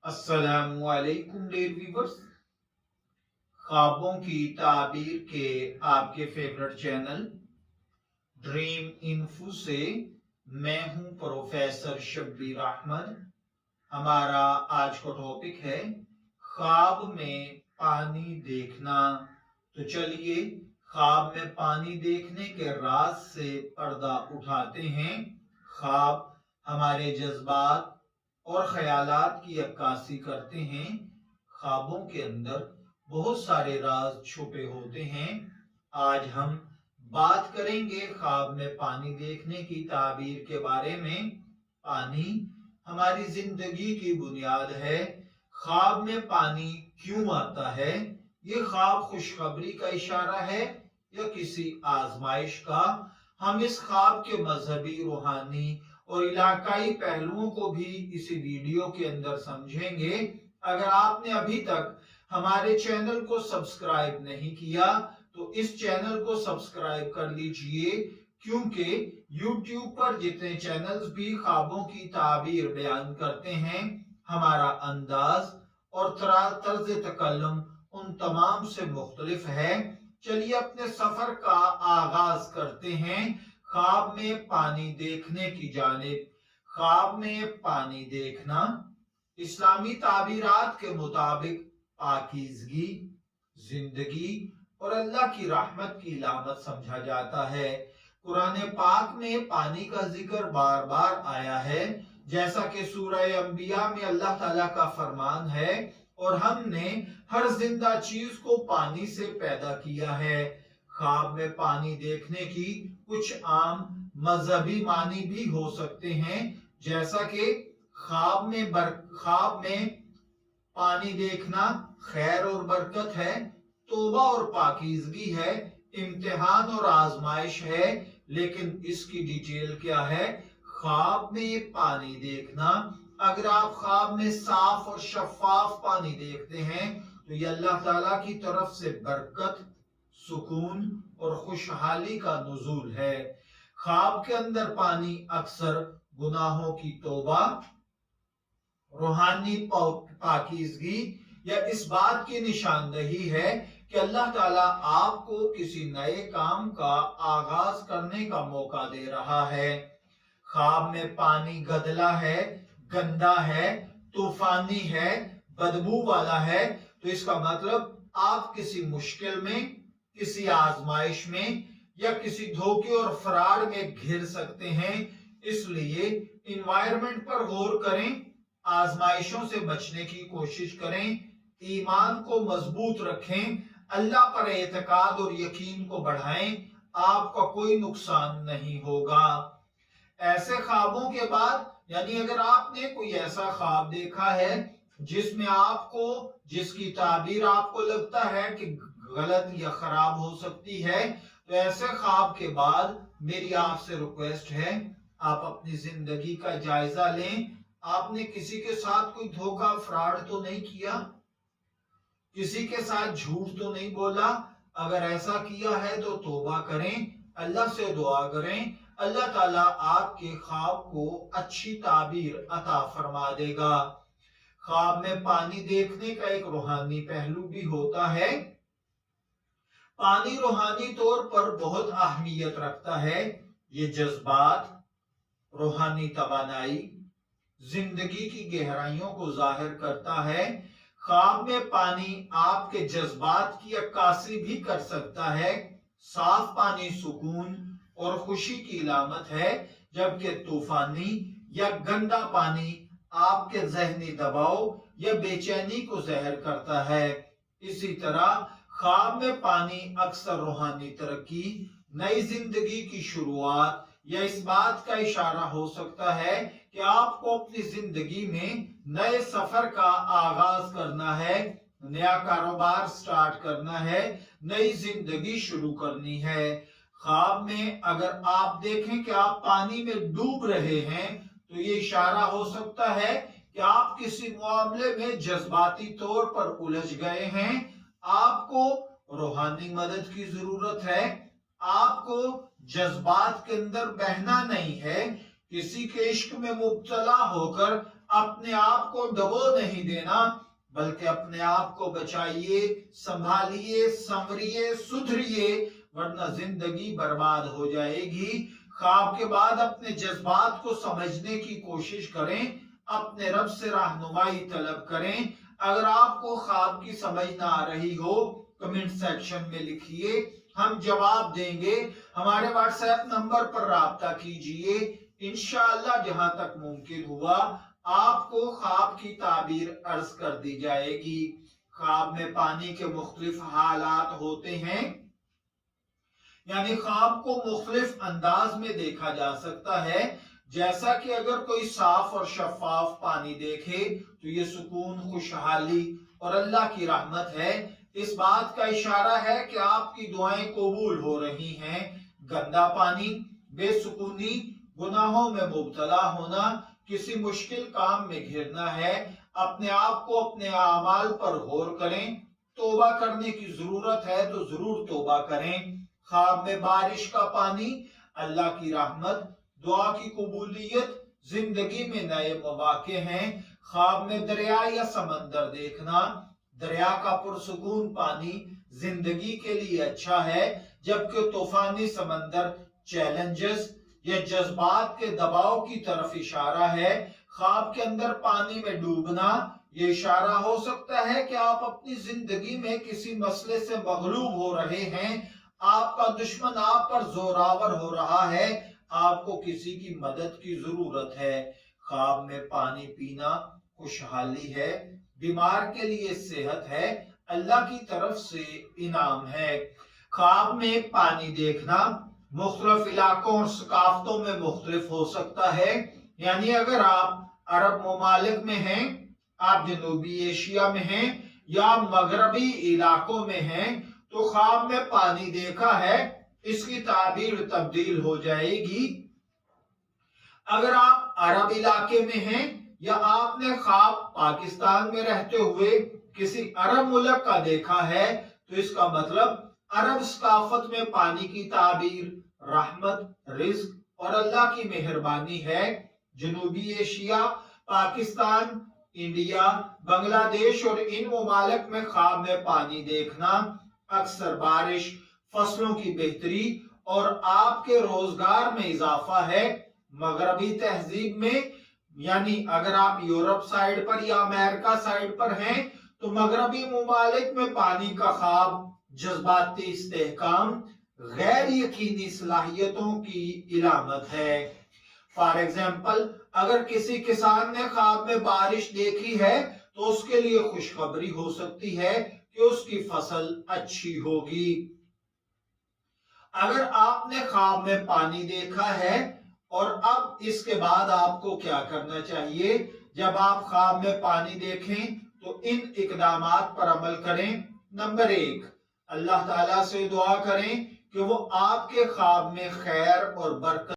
अस्सलामुअलैकुम dear viewers, ख्वाबों की ताबीर के आपके फेवरेट चैनल ड्रीम इन्फो से मैं हूं प्रोफेसर शब्बीर अहमद। हमारा आज का टॉपिक है ख्वाब में पानी देखना। तो चलिए ख्वाब में पानी देखने के राज से पर्दा उठाते हैं। ख्वाब हमारे जज्बात और ख्यालात की अक्कासी करते हैं। ख्वाबों के अंदर बहुत सारे राज छुपे होते हैं। आज हम बात करेंगे ख्वाब में पानी देखने की ताबीर के बारे में। पानी हमारी जिंदगी की बुनियाद है। ख्वाब में पानी क्यों आता है? ये ख्वाब खुशखबरी का इशारा है या किसी आजमाइश का? हम इस ख्वाब के मजहबी, रूहानी और इलाकाई पहलुओं को भी इसी वीडियो के अंदर समझेंगे। अगर आपने अभी तक हमारे चैनल को सब्सक्राइब नहीं किया तो इस चैनल को सब्सक्राइब कर लीजिए, क्योंकि YouTube पर जितने चैनल्स भी ख्वाबों की ताबीर बयान करते हैं, हमारा अंदाज और तर्ज तकल्लुम उन तमाम से मुख्तलिफ है। चलिए अपने सफर का आगाज करते हैं ख्वाब में पानी देखने की जानिब। ख्वाब में पानी देखना इस्लामी ताबीरात के मुताबिक पाकीज़गी, जिंदगी और अल्लाह की रहमत की इलामत समझा जाता है। कुरान पाक में पानी का जिक्र बार बार आया है, जैसा कि सूरह अंबिया में अल्लाह ताला का फरमान है, और हमने हर जिंदा चीज को पानी से पैदा किया है। ख्वाब में पानी देखने की कुछ आम मजहबी मानी भी हो सकते हैं, जैसा कि ख्वाब में पानी देखना खैर और बरकत है, तौबा और पाकीज़गी है, इम्तिहान और आजमाइश है। लेकिन इसकी डिटेल क्या है? ख्वाब में पानी देखना, अगर आप ख्वाब में साफ और शफाफ पानी देखते हैं तो ये अल्लाह ताला की तरफ से बरकत, सुकून और खुशहाली का नुज़ूल है। ख्वाब के अंदर पानी अक्सर गुनाहों की तौबा, रूहानी पाकीज़गी या इस बात की निशानदही है कि अल्लाह ताला आपको किसी नए काम का आगाज करने का मौका दे रहा है। ख्वाब में पानी गदला है, गंदा है, तूफानी है, बदबू वाला है, तो इसका मतलब आप किसी मुश्किल में, किसी आजमाइश में या किसी धोखे और फ्रॉड में घिर सकते हैं। इसलिए इन्वायरमेंट पर गौर करें, आजमाइशों से बचने की कोशिश करें, ईमान को मजबूत रखें, अल्लाह पर एतकाद और यकीन को बढ़ाएं, आपका कोई नुकसान नहीं होगा। ऐसे ख्वाबों के बाद, यानी अगर आपने कोई ऐसा ख्वाब देखा है जिसकी ताबीर आपको लगता है कि गलत या खराब हो सकती है, तो ऐसे ख्वाब के बाद मेरी आपसे रिक्वेस्ट है, आप अपनी जिंदगी का जायजा लें। आपने किसी के साथ कोई धोखा, फ्रॉड तो नहीं किया? किसी के साथ झूठ तो नहीं बोला? अगर ऐसा किया है तो तौबा करें, अल्लाह से दुआ करें, अल्लाह ताला आपके ख्वाब को अच्छी ताबीर अता फरमा देगा। ख्वाब में पानी देखने का एक रूहानी पहलू भी होता है। पानी रूहानी तौर पर बहुत अहमियत रखता है। ये जज्बात, रूहानी तवानाई, जिंदगी की गहराइयों को जाहिर करता है। ख्वाब में पानी आपके जज्बात की अक्कासी भी कर सकता है। साफ पानी सुकून और खुशी की इलामत है, जबकि तूफानी या गंदा पानी आपके जहनी दबाव या बेचैनी को ज़ाहिर करता है। इसी तरह ख्वाब में पानी अक्सर रूहानी तरक्की, नई जिंदगी की शुरुआत या इस बात का इशारा हो सकता है कि आपको अपनी जिंदगी में नए सफर का आगाज करना है, नया कारोबार स्टार्ट करना है, नई जिंदगी शुरू करनी है। ख्वाब में अगर आप देखें कि आप पानी में डूब रहे हैं तो ये इशारा हो सकता है कि आप किसी मामले में जज्बाती तौर पर उलझ गए हैं। आपको रूहानी मदद की जरूरत है। आपको जज्बात के अंदर बहना नहीं है। किसी के इश्क में मुब्तला होकर अपने आप को डबो नहीं देना, बल्कि अपने आप को बचाइए, संभालिए, संवरिए, सुधरिए, वरना जिंदगी बर्बाद हो जाएगी। ख्वाब के बाद अपने जज्बात को समझने की कोशिश करें, अपने रब से रहनुमाई तलब करें। अगर आपको ख्वाब की समझ ना आ रही हो, कमेंट सेक्शन में लिखिए, हम जवाब देंगे। हमारे व्हाट्सएप नंबर पर राब्ता कीजिए। इंशाअल्लाह जहां तक मुमकिन हुआ आपको ख्वाब की ताबीर अर्ज कर दी जाएगी। ख्वाब में पानी के मुख्तलिफ हालात होते हैं, यानी ख्वाब को मुख्तलिफ अंदाज में देखा जा सकता है। जैसा कि अगर कोई साफ और शफाफ पानी देखे तो ये सुकून, खुशहाली और अल्लाह की रहमत है। इस बात का इशारा है कि आपकी दुआएं कबूल हो रही हैं। गंदा पानी, बेसुकूनी, गुनाहों में मुब्तला होना, किसी मुश्किल काम में घिरना है। अपने आप को अपने आमाल पर गौर करें। तौबा करने की जरूरत है तो जरूर तौबा करें। ख्वाब में बारिश का पानी, अल्लाह की रहमत, दुआ की कबूलियत, जिंदगी में नए मौके हैं। ख्वाब में दरिया या समंदर देखना, दरिया का पुरसुकून पानी जिंदगी के लिए अच्छा है, जबकि तूफानी समंदर चैलेंजेस या जज्बात के दबाव की तरफ इशारा है। ख्वाब के अंदर पानी में डूबना ये इशारा हो सकता है कि आप अपनी जिंदगी में किसी मसले से मगलूब हो रहे हैं, आपका दुश्मन आप पर जोरावर हो रहा है, आपको किसी की मदद की जरूरत है। ख्वाब में पानी पीना खुशहाली है, बीमार के लिए सेहत है, अल्लाह की तरफ से इनाम है। ख्वाब में पानी देखना मुख्तलिफ इलाकों और सकाफतों में मुख्तलिफ हो सकता है। यानी अगर आप अरब ममालिक में हैं, आप जनूबी एशिया में हैं या मगरबी इलाकों में हैं, तो ख्वाब में पानी देखा है, इसकी ताबीर तब्दील हो जाएगी। अगर आप अरब इलाके में हैं या आपने ख्वाब पाकिस्तान में रहते हुए किसी अरब मुल्क का देखा है, तो इसका मतलब अरब सकाफत में पानी की ताबीर रहमत, रिज्क और अल्लाह की मेहरबानी है। जनूबी एशिया, पाकिस्तान, इंडिया, बांग्लादेश और इन ममालिक में ख्वाब में पानी देखना अक्सर बारिश, फसलों की बेहतरी और आपके रोजगार में इजाफा है। मगरबी तहजीब में, यानी अगर आप यूरोप साइड पर या अमेरिका साइड पर हैं, तो मगरबी ममालिक में पानी का ख्वाब जज्बाती इस्तेहकाम, गैर यकीनी सलाहियतों की इलामत है। फॉर एग्जाम्पल, अगर किसी किसान ने ख्वाब में बारिश देखी है तो उसके लिए खुशखबरी हो सकती है कि उसकी फसल अच्छी होगी। अगर आपने ख्वाब में पानी देखा है और अब इसके बाद आपको क्या करना चाहिए, जब आप ख्वाब में पानी देखें तो इन इकदामात पर अमल करें। नंबर 1, अल्लाह ताला से दुआ करें कि वो आपके ख्वाब में खैर और बरकत